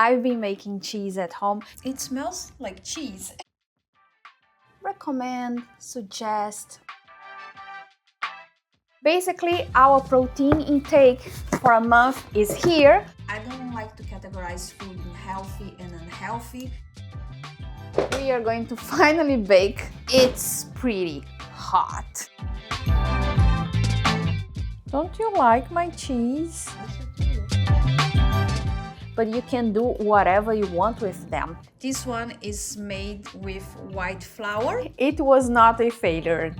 I've been making cheese at home. It smells like cheese. Recommend, suggest. Basically, our protein intake for a month is here. I don't like to categorize food in healthy and unhealthy. We are going to finally bake. It's pretty hot. Don't you like my cheese? But you can do whatever you want with them. This one is made with white flour. It was not a failure.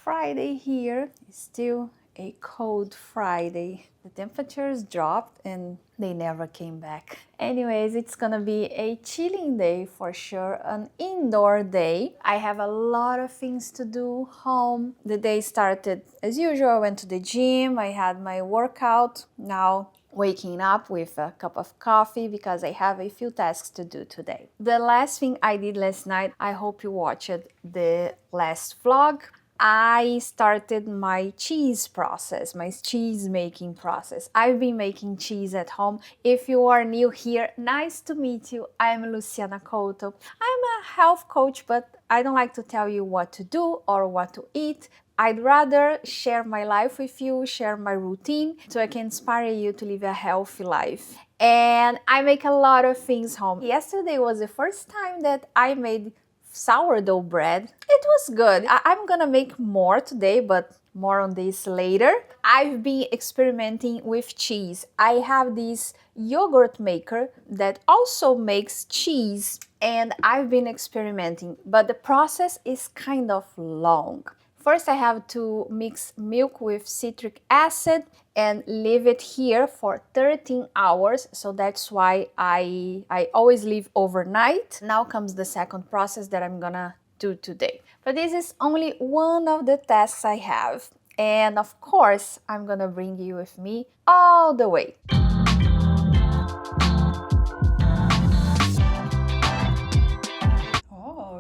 Friday here is still a cold Friday. The temperatures dropped and they never came back. Anyways, it's gonna be a chilling day for sure, an indoor day. I have a lot of things to do home. The day started as usual. I went to the gym, I had my workout. Now waking up with a cup of coffee because I have a few tasks to do today. The last thing I did last night, I hope you watched the last vlog. I started my cheese process, my cheese making process. I've been making cheese at home. If you are new here, nice to meet you. I'm Luciana Couto. I'm a health coach, but I don't like to tell you what to do or what to eat. I'd rather share my life with you, share my routine, so I can inspire you to live a healthy life. And I make a lot of things home. Yesterday was the first time that I made sourdough bread. It was good. I'm gonna make more today, but more on this later. I've been experimenting with cheese. I have this yogurt maker that also makes cheese, and I've been experimenting, but the process is kind of long. First, I have to mix milk with citric acid and leave it here for 13 hours. So that's why I always leave overnight. Now comes the second process that I'm gonna do today. But this is only one of the tasks I have. And of course, I'm gonna bring you with me all the way.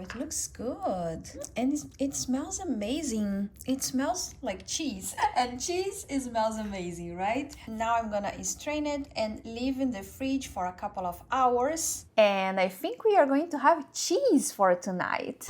It looks good and it smells amazing. It smells like cheese and cheese smells amazing, right? Now I'm gonna strain it and leave in the fridge for a couple of hours, and I think we are going to have cheese for tonight.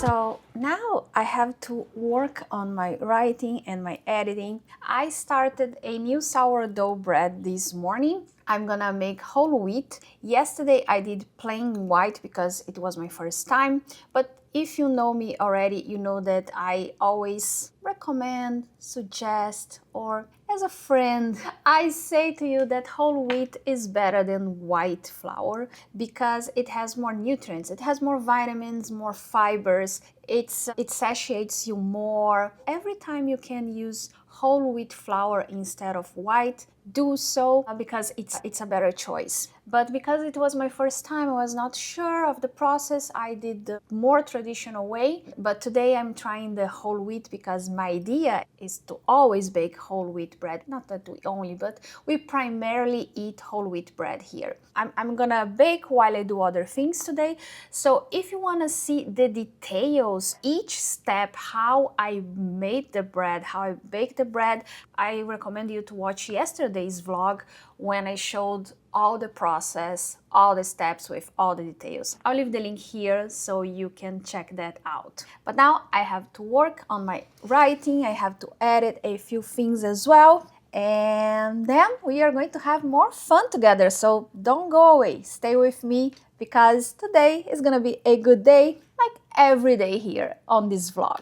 So now I have to work on my writing and my editing. I started a new sourdough bread this morning. I'm gonna make whole wheat. Yesterday I did plain white because it was my first time, but if you know me already, you know that I always recommend, suggest, or as a friend, I say to you that whole wheat is better than white flour because it has more nutrients, it has more vitamins, more fibers, it satiates you more. Every time you can use whole wheat flour instead of white, do so because it's a better choice. But because it was my first time, I was not sure of the process. I did the more traditional way, but today I'm trying the whole wheat because my idea is to always bake whole wheat bread. Not that we only, but we primarily eat whole wheat bread here. I'm gonna bake while I do other things today. So if you wanna see the details, each step, how I made the bread, how I baked the bread, I recommend you to watch yesterday's vlog when I showed all the process, all the steps with all the details. I'll leave the link here so you can check that out. But now I have to work on my writing, I have to edit a few things as well, and then we are going to have more fun together. So don't go away, stay with me because today is gonna be a good day, like every day here on this vlog.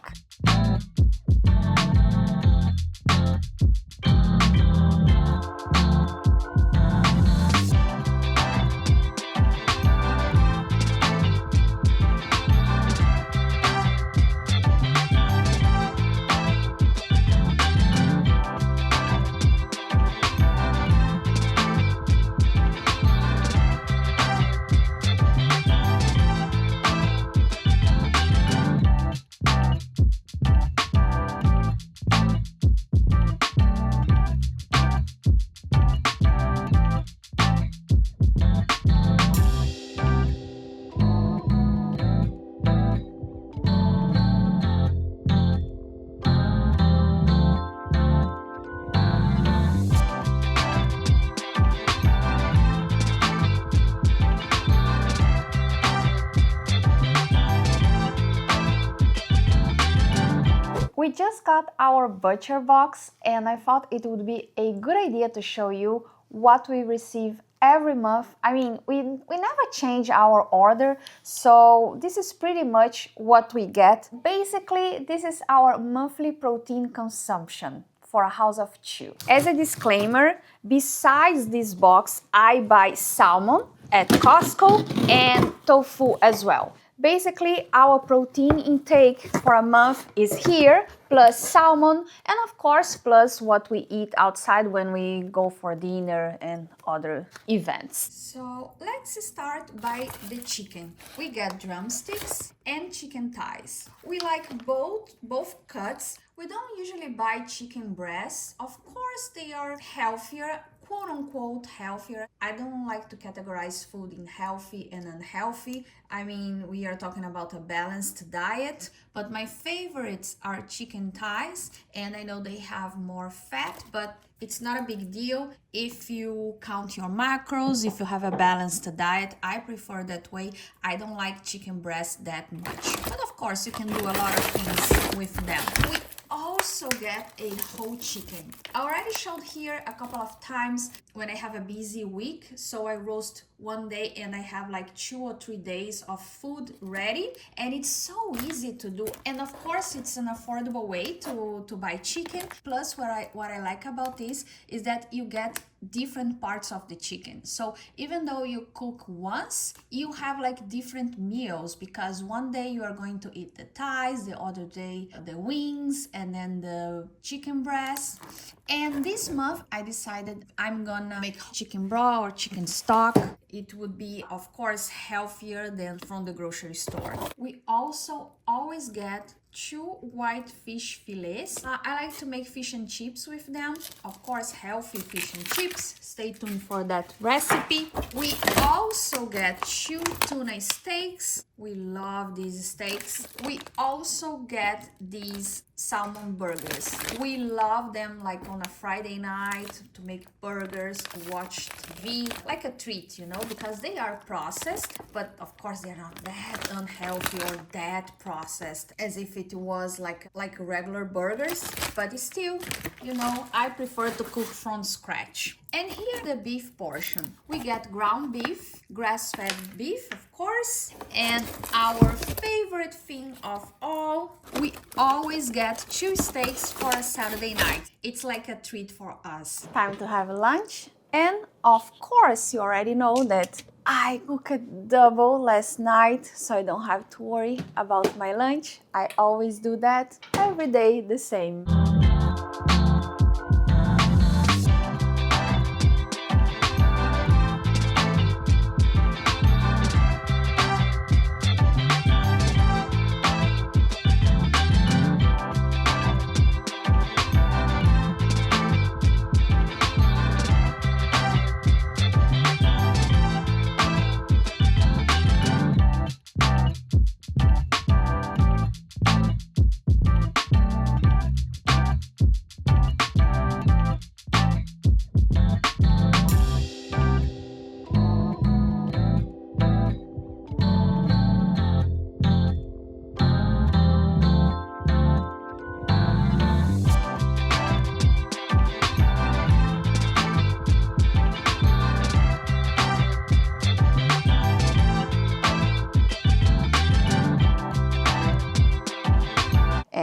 We just got our butcher box and I thought it would be a good idea to show you what we receive every month. I mean, we never change our order, so this is pretty much what we get. Basically, this is our monthly protein consumption for a house of two. As a disclaimer, besides this box, I buy salmon at Costco and tofu as well. Basically, our protein intake for a month is here, plus salmon, and of course, plus what we eat outside when we go for dinner and other events. So let's start by the chicken. We get drumsticks and chicken thighs. We like both cuts. We don't usually buy chicken breasts. Of course, they are healthier, quote-unquote healthier. I don't like to categorize food in healthy and unhealthy. I mean, we are talking about a balanced diet, but my favorites are chicken thighs, and I know they have more fat, but it's not a big deal if you count your macros, if you have a balanced diet. I prefer that way. I don't like chicken breasts that much, but of course you can do a lot of things with them. We also get a whole chicken. I already showed here a couple of times when I have a busy week, so I roast one day and I have like 2 or 3 days of food ready, and it's so easy to do, and of course it's an affordable way to buy chicken. Plus what I like about this is that you get different parts of the chicken. So even though you cook once, you have like different meals, because one day you are going to eat the thighs, the other day the wings, and then the chicken breast. And this month I decided I'm gonna make chicken broth or chicken stock. It would be, of course, healthier than from the grocery store. We also always get 2 white fish fillets. I like to make fish and chips with them. Of course, healthy fish and chips. Stay tuned for that recipe. We also get 2 tuna steaks. We love these steaks. We also get these salmon burgers. We love them like on a Friday night to make burgers, to watch TV, like a treat, you know, because they are processed, but of course they're not that unhealthy or that processed as if it was like regular burgers, but still, you know, I prefer to cook from scratch. And here the beef portion. We get ground beef, grass-fed beef, of course, and our favorite thing of all, we always get 2 steaks for a Saturday night. It's like a treat for us. Time to have lunch. And of course, you already know that I cooked double last night, so I don't have to worry about my lunch. I always do that every day the same.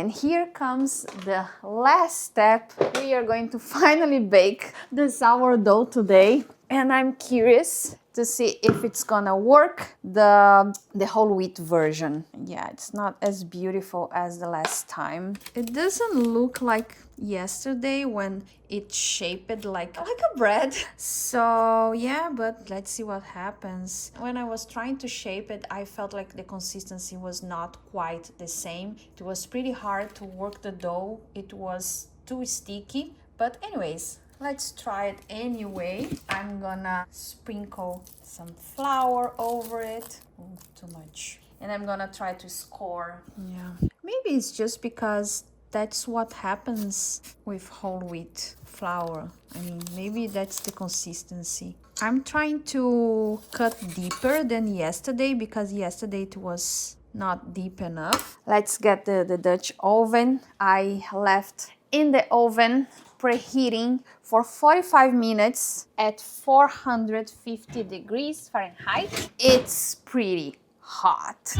And here comes the last step. We are going to finally bake the sourdough today. And I'm curious to see if it's gonna work, the whole wheat version. Yeah, it's not as beautiful as the last time. It doesn't look like yesterday when it shaped like a bread. So yeah, but let's see what happens. When I was trying to shape it, I felt like the consistency was not quite the same. It was pretty hard to work the dough. It was too sticky. But anyways, let's try it anyway. I'm gonna sprinkle some flour over it. Oh, too much. And I'm gonna try to score. Yeah. Maybe it's just because that's what happens with whole wheat flour. I mean, maybe that's the consistency. I'm trying to cut deeper than yesterday because yesterday it was not deep enough. Let's get the Dutch oven. I left in the oven preheating for 45 minutes at 450 degrees Fahrenheit. It's pretty hot.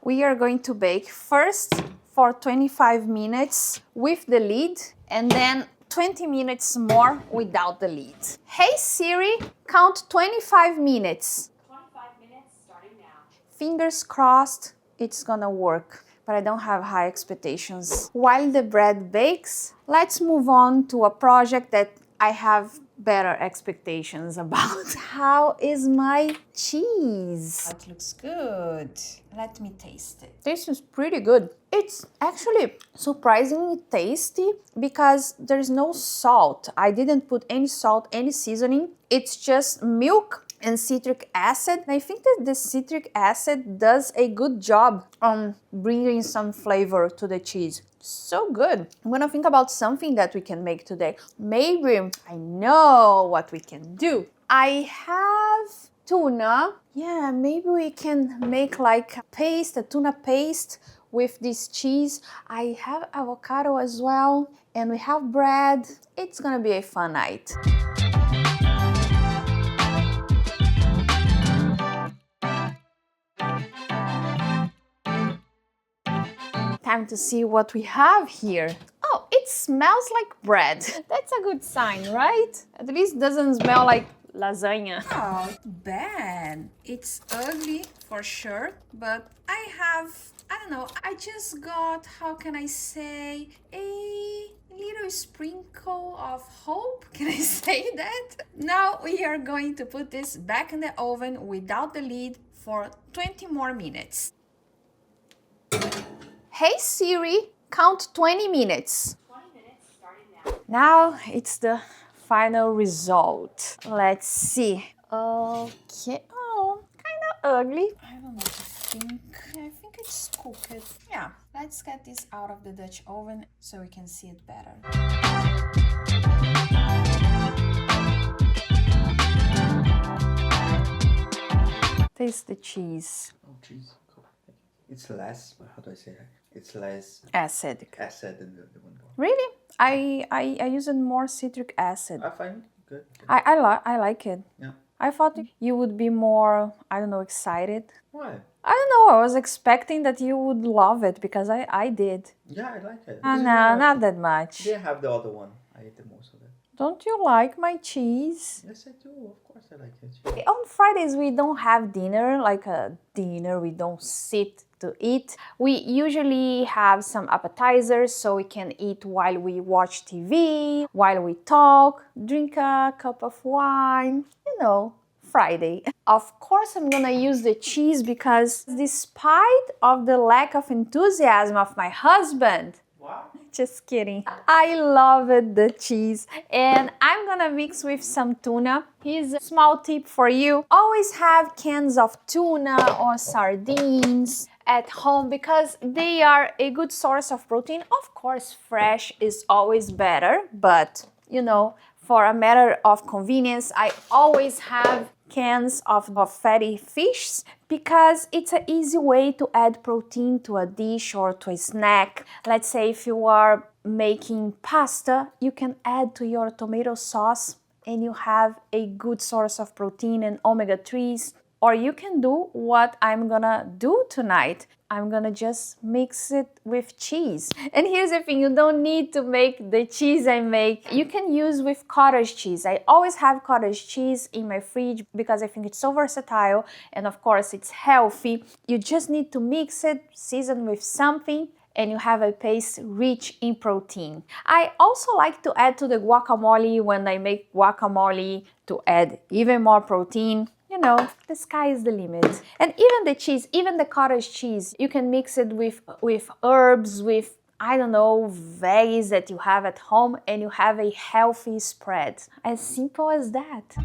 We are going to bake first for 25 minutes with the lid and then 20 minutes more without the lid. Hey Siri, count 25 minutes. 25 minutes starting now. Fingers crossed it's gonna work, but I don't have high expectations. While the bread bakes, let's move on to a project that I have better expectations about. How is my cheese? It looks good. Let me taste it. This is pretty good. It's actually surprisingly tasty because there's no salt. I didn't put any salt, any seasoning. It's just milk and citric acid. I think that the citric acid does a good job on bringing some flavor to the cheese. So good. I'm gonna think about something that we can make today. Maybe I know what we can do. I have tuna. Yeah, maybe we can make like a paste, a tuna paste with this cheese. I have avocado as well, and we have bread. It's gonna be a fun night. Time to see what we have here. Oh, it smells like bread. That's a good sign, right? At least it doesn't smell like lasagna. Oh, bad. It's ugly for sure, but I don't know, I just got, how can I say, a little sprinkle of hope. Can I say that? Now we are going to put this back in the oven without the lid for 20 more minutes. Hey Siri, count 20 minutes. 20 minutes starting now. Now it's the final result. Let's see. Okay. Oh, kind of ugly. I don't know what to think. I think it's cooked. Yeah. Let's get this out of the Dutch oven so we can see it better. Taste the cheese. Oh, cheese. Cool. It's less, how do I say that? It's less Acidic. acid than the one before. Really? I used more citric acid. I find it good. I like it. Yeah. I thought you would be more, I don't know, excited. Why? I don't know, I was expecting that you would love it because I did. Yeah, I like it. Oh, no, not that much. They have the other one. I ate the most of it. Don't you like my cheese? Yes, I do. Of course I like it. On Fridays, we don't have dinner, like a dinner. We don't sit to eat. We usually have some appetizers so we can eat while we watch TV, while we talk, drink a cup of wine, you know, Friday. Of course, I'm gonna use the cheese because despite of the lack of enthusiasm of my husband, Wow. just kidding. I love it, the cheese. And I'm gonna mix with some tuna. Here's a small tip for you. Always have cans of tuna or sardines at home because they are a good source of protein. Of course, fresh is always better, but you know, for a matter of convenience, I always have cans of fatty fish because it's an easy way to add protein to a dish or to a snack. Let's say if you are making pasta, you can add to your tomato sauce and you have a good source of protein and omega-3s. Or you can do what I'm gonna do tonight. I'm gonna just mix it with cheese. And here's the thing, you don't need to make the cheese I make. You can use with cottage cheese. I always have cottage cheese in my fridge because I think it's so versatile and of course it's healthy. You just need to mix it, season with something, and you have a paste rich in protein. I also like to add to the guacamole when I make guacamole to add even more protein. You know, the sky is the limit. And even the cheese, even the cottage cheese, you can mix it with herbs, with, I don't know, veggies that you have at home, and you have a healthy spread. As simple as that.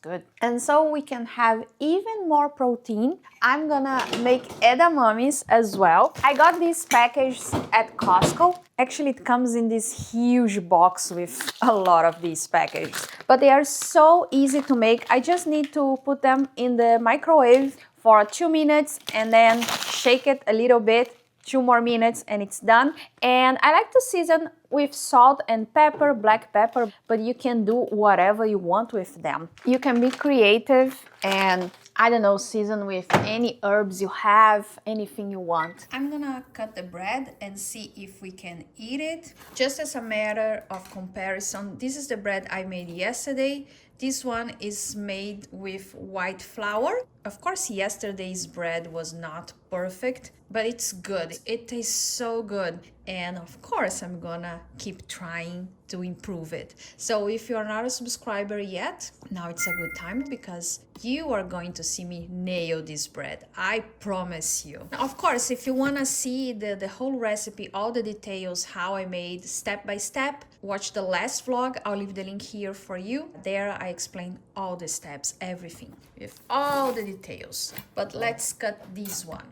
Good. And so we can have even more protein. I'm gonna make edamames as well. I got this package at Costco. Actually, it comes in this huge box with a lot of these packages. But they are so easy to make. I just need to put them in the microwave for 2 minutes and then shake it a little bit. 2 more minutes and it's done. And I like to season with salt and pepper, black pepper, but you can do whatever you want with them. You can be creative and, I don't know, season with any herbs you have, anything you want. I'm gonna cut the bread and see if we can eat it. Just as a matter of comparison, this is the bread I made yesterday. This one is made with white flour. Of course, yesterday's bread was not perfect, but it's good. It tastes so good. And of course, I'm gonna keep trying to improve it. So if you're not a subscriber yet, now it's a good time because you are going to see me nail this bread. I promise you. Of course, if you wanna see the whole recipe, all the details, how I made step by step, watch the last vlog. I'll leave the link here for you. There I explain all the steps, everything, with all the details. But let's cut this one.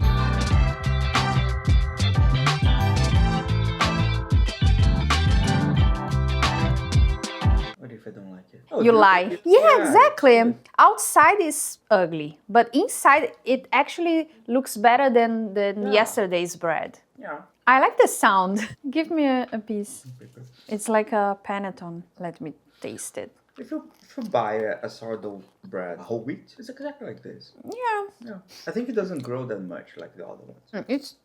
What if I don't like it? You lie. Yeah, exactly. Outside is ugly, but inside it actually looks better than yesterday's bread. Yeah. I like the sound. Give me a piece. It's like a panettone. Let me taste it. If you buy a sourdough bread, whole wheat, it's exactly like this. Yeah. I think it doesn't grow that much like the other ones. It's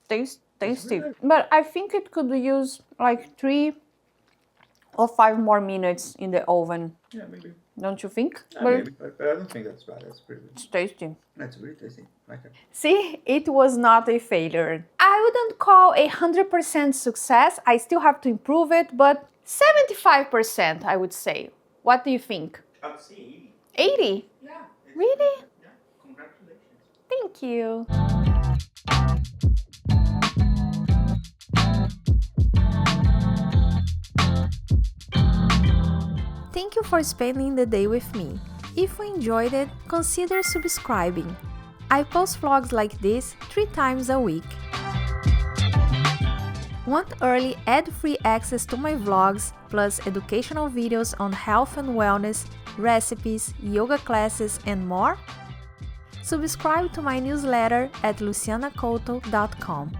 tasty. Really? But I think it could use like 3 or 5 more minutes in the oven. Yeah, maybe. Don't you think? Yeah, maybe. But I don't think that's bad. That's pretty good. It's tasty. That's really tasty. I like it. See, it was not a failure. I wouldn't call 100% success. I still have to improve it, but 75% I would say. What do you think? I'd say 80? 80. Yeah. Really? Yeah. Congratulations. Thank you. Thank you for spending the day with me. If you enjoyed it, consider subscribing. I post vlogs like this 3 times a week. Want early ad-free access to my vlogs, plus educational videos on health and wellness, recipes, yoga classes, and more? Subscribe to my newsletter at lucianacouto.com.